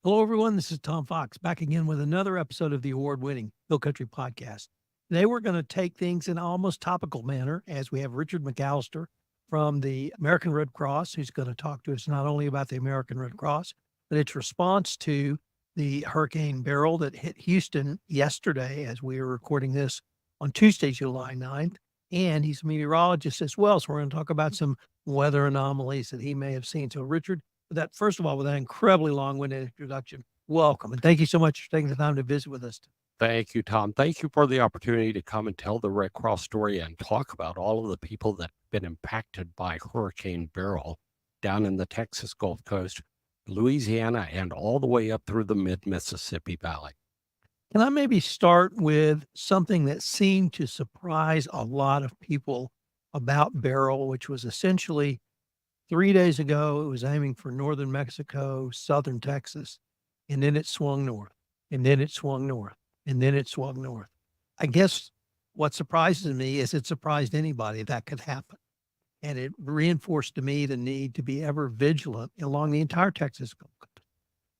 Hello, everyone. This is Tom Fox back again with another episode of the award-winning Hill Country Podcast. Today, we're going to take things in an almost topical manner as we have Richard McAlister from the American Red Cross, who's going to talk to us not only about the American Red Cross, but its response to the Hurricane Beryl that hit Houston yesterday as we were recording this on Tuesday, July 9th. And he's a meteorologist as well. So we're going to talk about some weather anomalies that he may have seen. So, Richard, first of all, with that incredibly long-winded introduction, welcome. And thank you so much for taking the time to visit with us. Thank you, Tom. Thank you for the opportunity to come and tell the Red Cross story and talk about all of the people that have been impacted by Hurricane Beryl down in the Texas Gulf Coast, Louisiana, and all the way up through the mid-Mississippi Valley. Can I maybe start with something that seemed to surprise a lot of people about Beryl, which was essentially 3 days ago, it was aiming for northern Mexico, southern Texas, and then it swung north, and then it swung north, and then it swung north. I guess what surprises me is it surprised anybody that could happen. And it reinforced to me the need to be ever vigilant along the entire Texas Gulf Coast.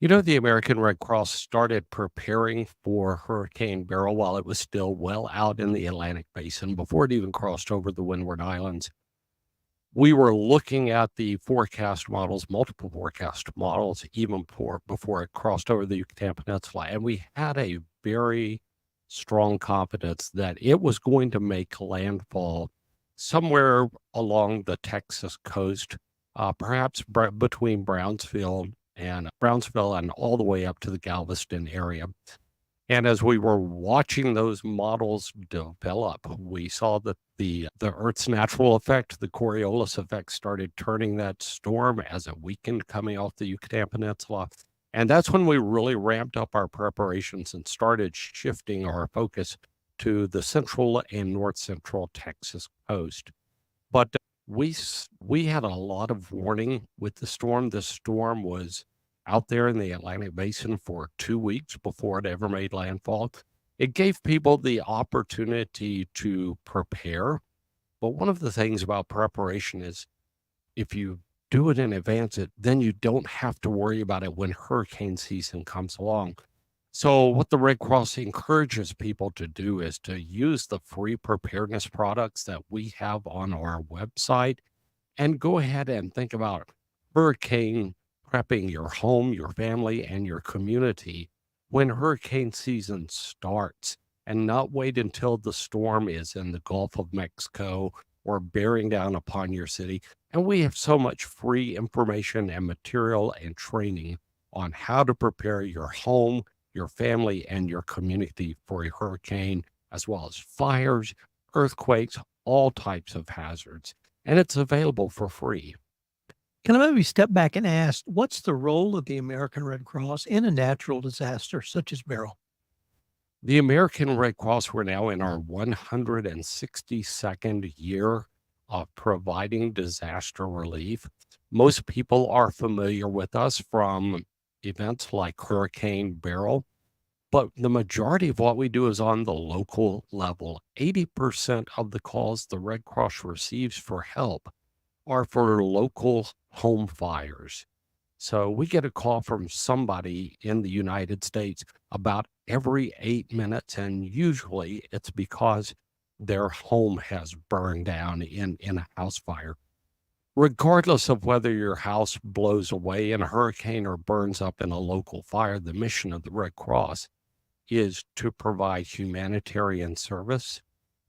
You know, the American Red Cross started preparing for Hurricane Beryl while it was still well out in the Atlantic Basin before it even crossed over the Windward Islands. We were looking at the forecast models, multiple forecast models, even before it crossed over the Yucatan Peninsula. And we had a very strong confidence that it was going to make landfall somewhere along the Texas coast, perhaps between Brownsville and all the way up to the Galveston area. And as we were watching those models develop, we saw that the Earth's natural effect, the Coriolis effect, started turning that storm as it weakened coming off the Yucatan Peninsula. And that's when we really ramped up our preparations and started shifting our focus to the central and north central Texas coast. But we had a lot of warning with the storm. The storm was out there in the Atlantic Basin for 2 weeks before it ever made landfall. It gave people the opportunity to prepare. But one of the things about preparation is if you do it in advance, then you don't have to worry about it when hurricane season comes along. So what the Red Cross encourages people to do is to use the free preparedness products that we have on our website and go ahead and think about hurricane prepping your home, your family, and your community when hurricane season starts, and not wait until the storm is in the Gulf of Mexico or bearing down upon your city. And we have so much free information and material and training on how to prepare your home, your family, and your community for a hurricane, as well as fires, earthquakes, all types of hazards. And it's available for free. Can I maybe step back and ask, what's the role of the American Red Cross in a natural disaster such as Beryl? The American Red Cross, we're now in our 162nd year of providing disaster relief. Most people are familiar with us from events like Hurricane Beryl, but the majority of what we do is on the local level. 80% of the calls the Red Cross receives for help are for local home fires. So we get a call from somebody in the United States about every 8 minutes, and usually it's because their home has burned down in a house fire. Regardless of whether your house blows away in a hurricane or burns up in a local fire, the mission of the Red Cross is to provide humanitarian service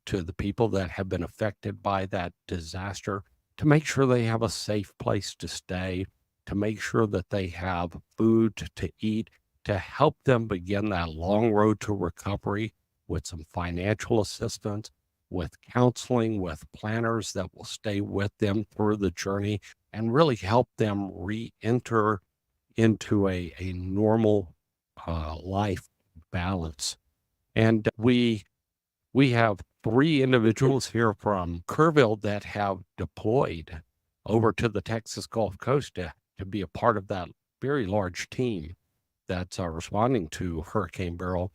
to the people that have been affected by that disaster, to make sure they have a safe place to stay, to make sure that they have food to eat, to help them begin that long road to recovery with some financial assistance, with counseling, with planners that will stay with them through the journey and really help them re-enter into a normal life balance. And we have 3 individuals here from Kerrville that have deployed over to the Texas Gulf Coast to be a part of that very large team that's responding to Hurricane Beryl.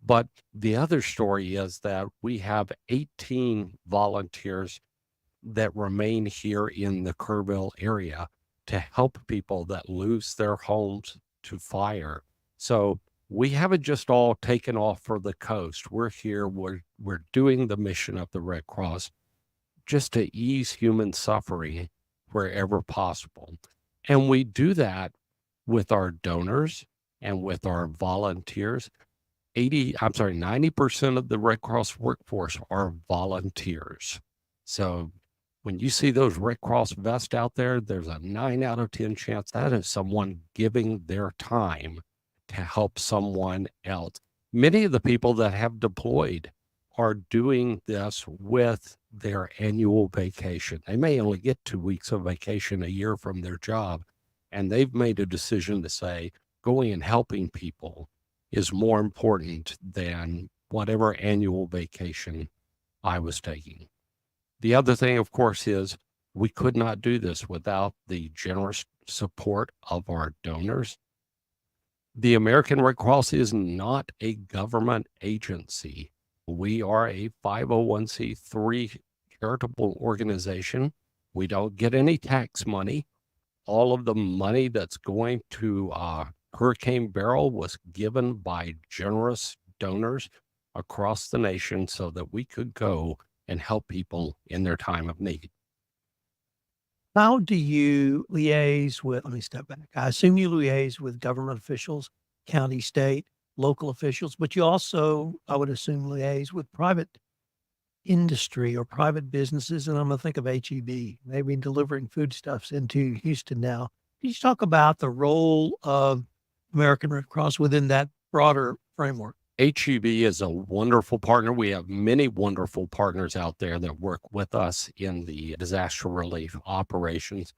But the other story is that we have 18 volunteers that remain here in the Kerrville area to help people that lose their homes, to fire. So we haven't just all taken off for the coast. We're here, we're doing the mission of the Red Cross just to ease human suffering wherever possible. And we do that with our donors and with our volunteers. 90% of the Red Cross workforce are volunteers. So when you see those Red Cross vests out there, there's a 9 out of 10 chance that is someone giving their time to help someone else. Many of the people that have deployed are doing this with their annual vacation. They may only get 2 weeks of vacation a year from their job, and they've made a decision to say, going and helping people is more important than whatever annual vacation I was taking. The other thing, of course, is we could not do this without the generous support of our donors. The American Red Cross is not a government agency. We are a 501c3 charitable organization. We don't get any tax money. All of the money that's going to Hurricane Beryl was given by generous donors across the nation so that we could go and help people in their time of need. How do you liaise with, let me step back. I assume you liaise with government officials, county, state, local officials, but you also, I would assume, liaise with private industry or private businesses. And I'm going to think of HEB. They've been delivering foodstuffs into Houston now. Can you talk about the role of American Red Cross within that broader framework? HEB is a wonderful partner. We have many wonderful partners out there that work with us in the disaster relief operations.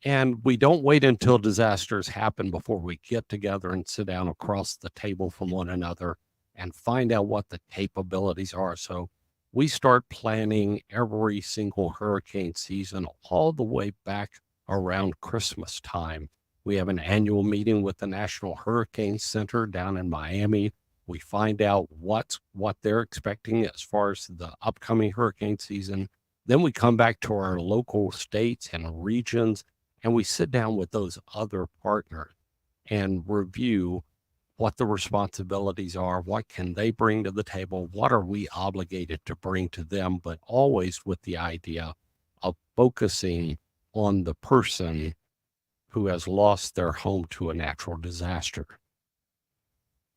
And we don't wait until disasters happen before we get together and sit down across the table from one another and find out what the capabilities are. So we start planning every single hurricane season all the way back around Christmas time. We have an annual meeting with the National Hurricane Center down in Miami. We find out what they're expecting as far as the upcoming hurricane season. Then we come back to our local states and regions, and we sit down with those other partners and review what the responsibilities are, what can they bring to the table, what are we obligated to bring to them, but always with the idea of focusing on the person who has lost their home to a natural disaster.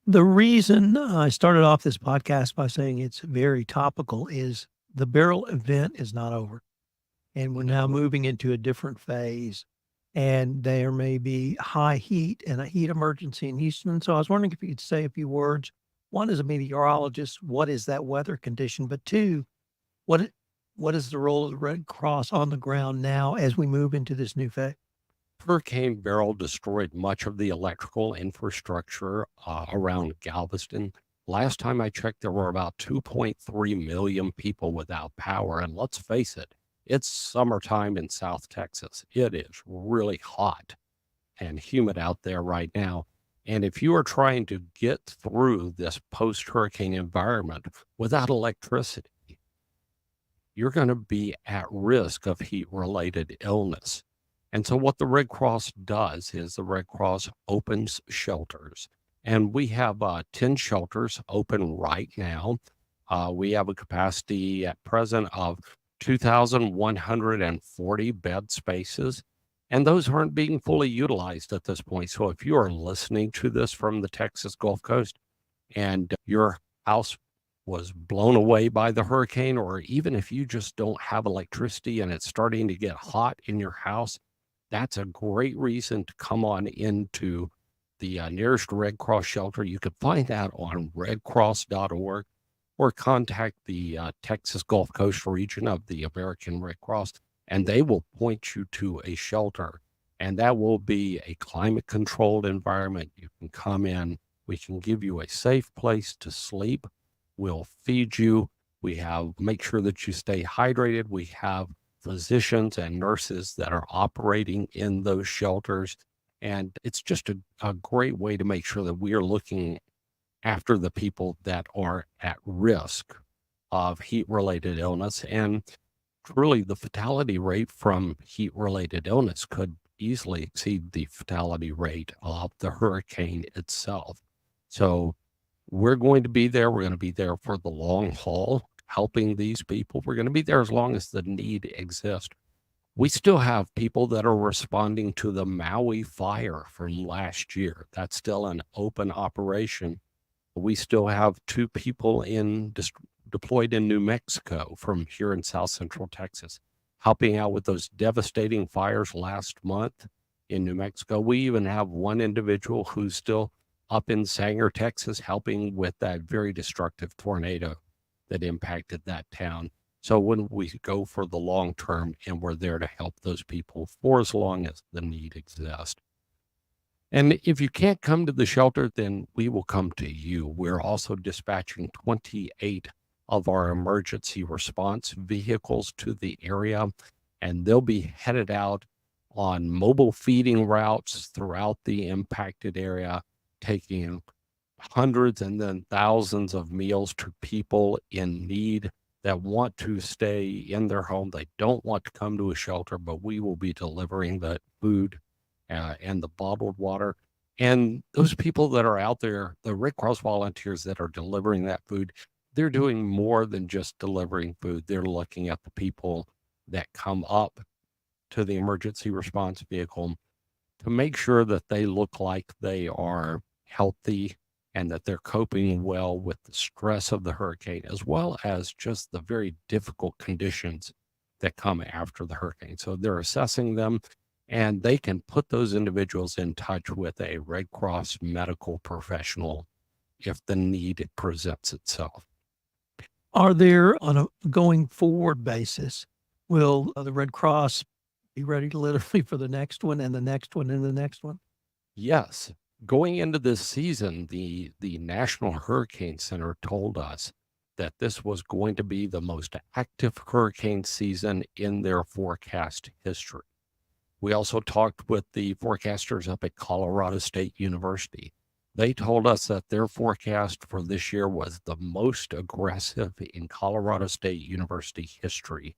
The reason I started off this podcast by saying it's very topical is the Beryl event is not over, and we're now moving into a different phase, and there may be high heat and a heat emergency in Houston. So I was wondering if you could say a few words. One, as a meteorologist, what is that weather condition? But two, what is the role of the Red Cross on the ground now as we move into this new phase? Hurricane Beryl destroyed much of the electrical infrastructure around Galveston. Last time I checked, there were about 2.3 million people without power. And let's face it, it's summertime in South Texas. It is really hot and humid out there right now. And if you are trying to get through this post-hurricane environment without electricity, you're going to be at risk of heat-related illness. And so what the Red Cross does is the Red Cross opens shelters. And we have 10 shelters open right now. We have a capacity at present of 2,140 bed spaces. And those aren't being fully utilized at this point. So if you are listening to this from the Texas Gulf Coast and your house was blown away by the hurricane, or even if you just don't have electricity and it's starting to get hot in your house, that's a great reason to come on into the nearest Red Cross shelter. You can find that on redcross.org or contact the Texas Gulf Coast region of the American Red Cross, and they will point you to a shelter. And that will be a climate-controlled environment. You can come in. We can give you a safe place to sleep. We'll feed you. Make sure that you stay hydrated. We have physicians and nurses that are operating in those shelters. And it's just a great way to make sure that we are looking after the people that are at risk of heat-related illness. And truly, the fatality rate from heat-related illness could easily exceed the fatality rate of the hurricane itself. So we're going to be there. We're going to be there for the long haul, helping these people. We're going to be there as long as the need exists. We still have people that are responding to the Maui fire from last year. That's still an open operation. We still have 2 people deployed in New Mexico from here in South Central Texas, helping out with those devastating fires last month in New Mexico. We even have 1 individual who's still up in Sanger, Texas, helping with that very destructive tornado that impacted that town. So when we go for the long term, and we're there to help those people for as long as the need exists. And if you can't come to the shelter, then we will come to you. We're also dispatching 28 of our emergency response vehicles to the area, and they'll be headed out on mobile feeding routes throughout the impacted area, taking hundreds and then thousands of meals to people in need that want to stay in their home. They don't want to come to a shelter, but we will be delivering the food and the bottled water. And those people that are out there, the Red Cross volunteers that are delivering that food, they're doing more than just delivering food. They're looking at the people that come up to the emergency response vehicle to make sure that they look like they are healthy and that they're coping well with the stress of the hurricane, as well as just the very difficult conditions that come after the hurricane. So they're assessing them, and they can put those individuals in touch with a Red Cross medical professional if the need presents itself. Are there, on a going forward basis, will the Red Cross be ready literally for the next one and the next one and the next one? Yes. Going into this season, the National Hurricane Center told us that this was going to be the most active hurricane season in their forecast history. We also talked with the forecasters up at Colorado State University. They told us that their forecast for this year was the most aggressive in Colorado State University history.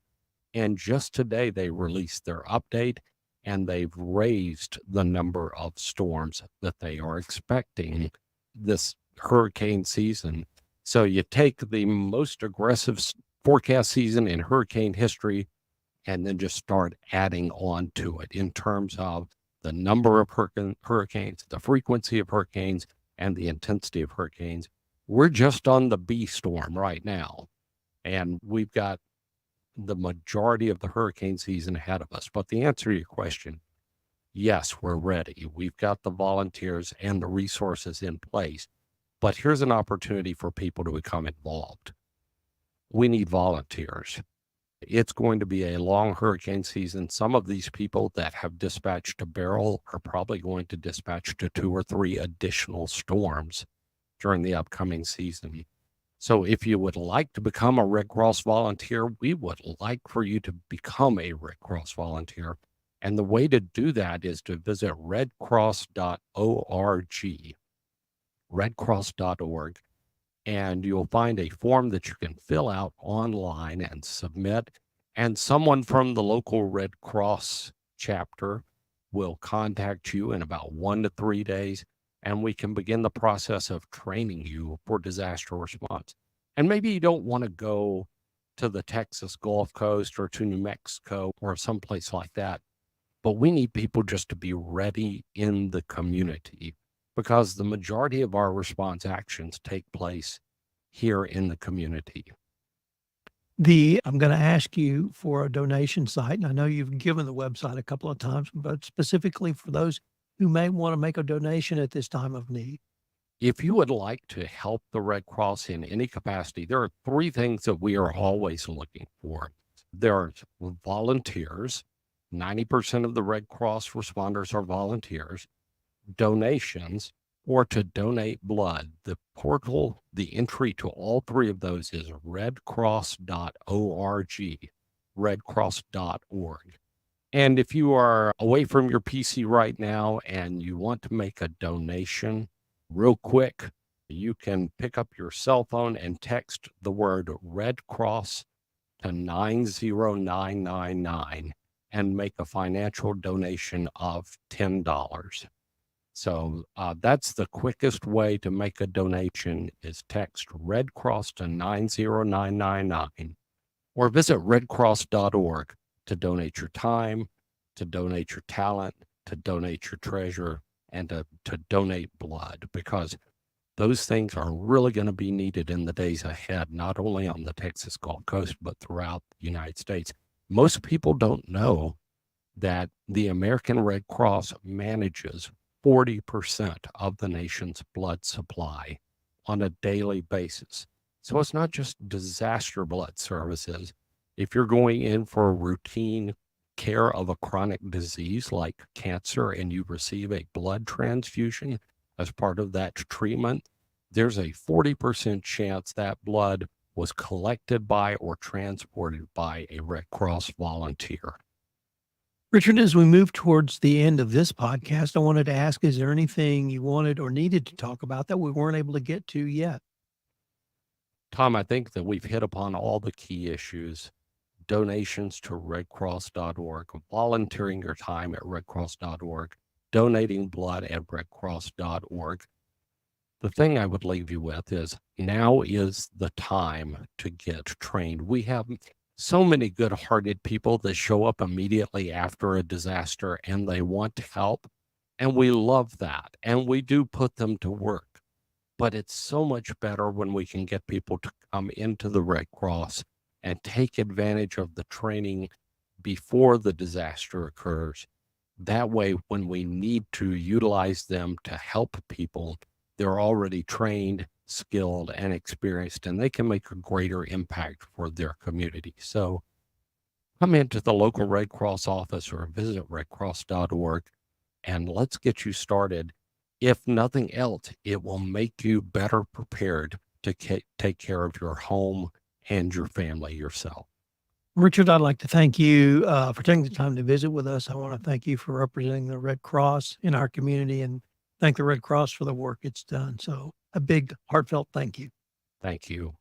And just today, they released their update, and they've raised the number of storms that they are expecting this hurricane season. So you take the most aggressive forecast season in hurricane history and then just start adding on to it in terms of the number of hurricanes, the frequency of hurricanes, and the intensity of hurricanes. We're just on the B storm right now, and we've got the majority of the hurricane season ahead of us. But the answer to your question, yes, we're ready. We've got the volunteers and the resources in place. But here's an opportunity for people to become involved. We need volunteers. It's going to be a long hurricane season. Some of these people that have dispatched to Beryl are probably going to dispatch to 2 or 3 additional storms during the upcoming season. So if you would like to become a Red Cross volunteer, we would like for you to become a Red Cross volunteer. And the way to do that is to visit redcross.org, redcross.org, and you'll find a form that you can fill out online and submit. And someone from the local Red Cross chapter will contact you in about 1 to 3 days, and we can begin the process of training you for disaster response. And maybe you don't want to go to the Texas Gulf Coast or to New Mexico or someplace like that, but we need people just to be ready in the community, because the majority of our response actions take place here in the community. I'm going to ask you for a donation site, and I know you've given the website a couple of times, but specifically for those who may want to make a donation at this time of need. If you would like to help the Red Cross in any capacity, there are 3 things that we are always looking for. There are volunteers. 90% of the Red Cross responders are volunteers. Donations, or to donate blood. The portal, the entry to all 3 of those is redcross.org, redcross.org. And if you are away from your PC right now and you want to make a donation real quick, you can pick up your cell phone and text the word Red Cross to 90999, and make a financial donation of $10. So that's the quickest way to make a donation is text Red Cross to 90999 or visit redcross.org to donate your time, to donate your talent, to donate your treasure, and to donate blood, because those things are really going to be needed in the days ahead, not only on the Texas Gulf Coast, but throughout the United States. Most people don't know that the American Red Cross manages 40% of the nation's blood supply on a daily basis. So it's not just disaster blood services. If you're going in for a routine care of a chronic disease like cancer and you receive a blood transfusion as part of that treatment, there's a 40% chance that blood was collected by or transported by a Red Cross volunteer. Richard, as we move towards the end of this podcast, I wanted to ask, is there anything you wanted or needed to talk about that we weren't able to get to yet? Tom, I think that we've hit upon all the key issues: donations to redcross.org, volunteering your time at redcross.org, donating blood at redcross.org. The thing I would leave you with is now is the time to get trained. We have so many good-hearted people that show up immediately after a disaster and they want to help. And we love that. And we do put them to work. But it's so much better when we can get people to come into the Red Cross and take advantage of the training before the disaster occurs. That way, when we need to utilize them to help people, they're already trained, skilled, and experienced, and they can make a greater impact for their community. So come into the local Red Cross office or visit redcross.org, and let's get you started. If nothing else, it will make you better prepared to take care of your home and your family yourself. Richard, I'd like to thank you for taking the time to visit with us. I want to thank you for representing the Red Cross in our community and thank the Red Cross for the work it's done. So a big heartfelt thank you. Thank you.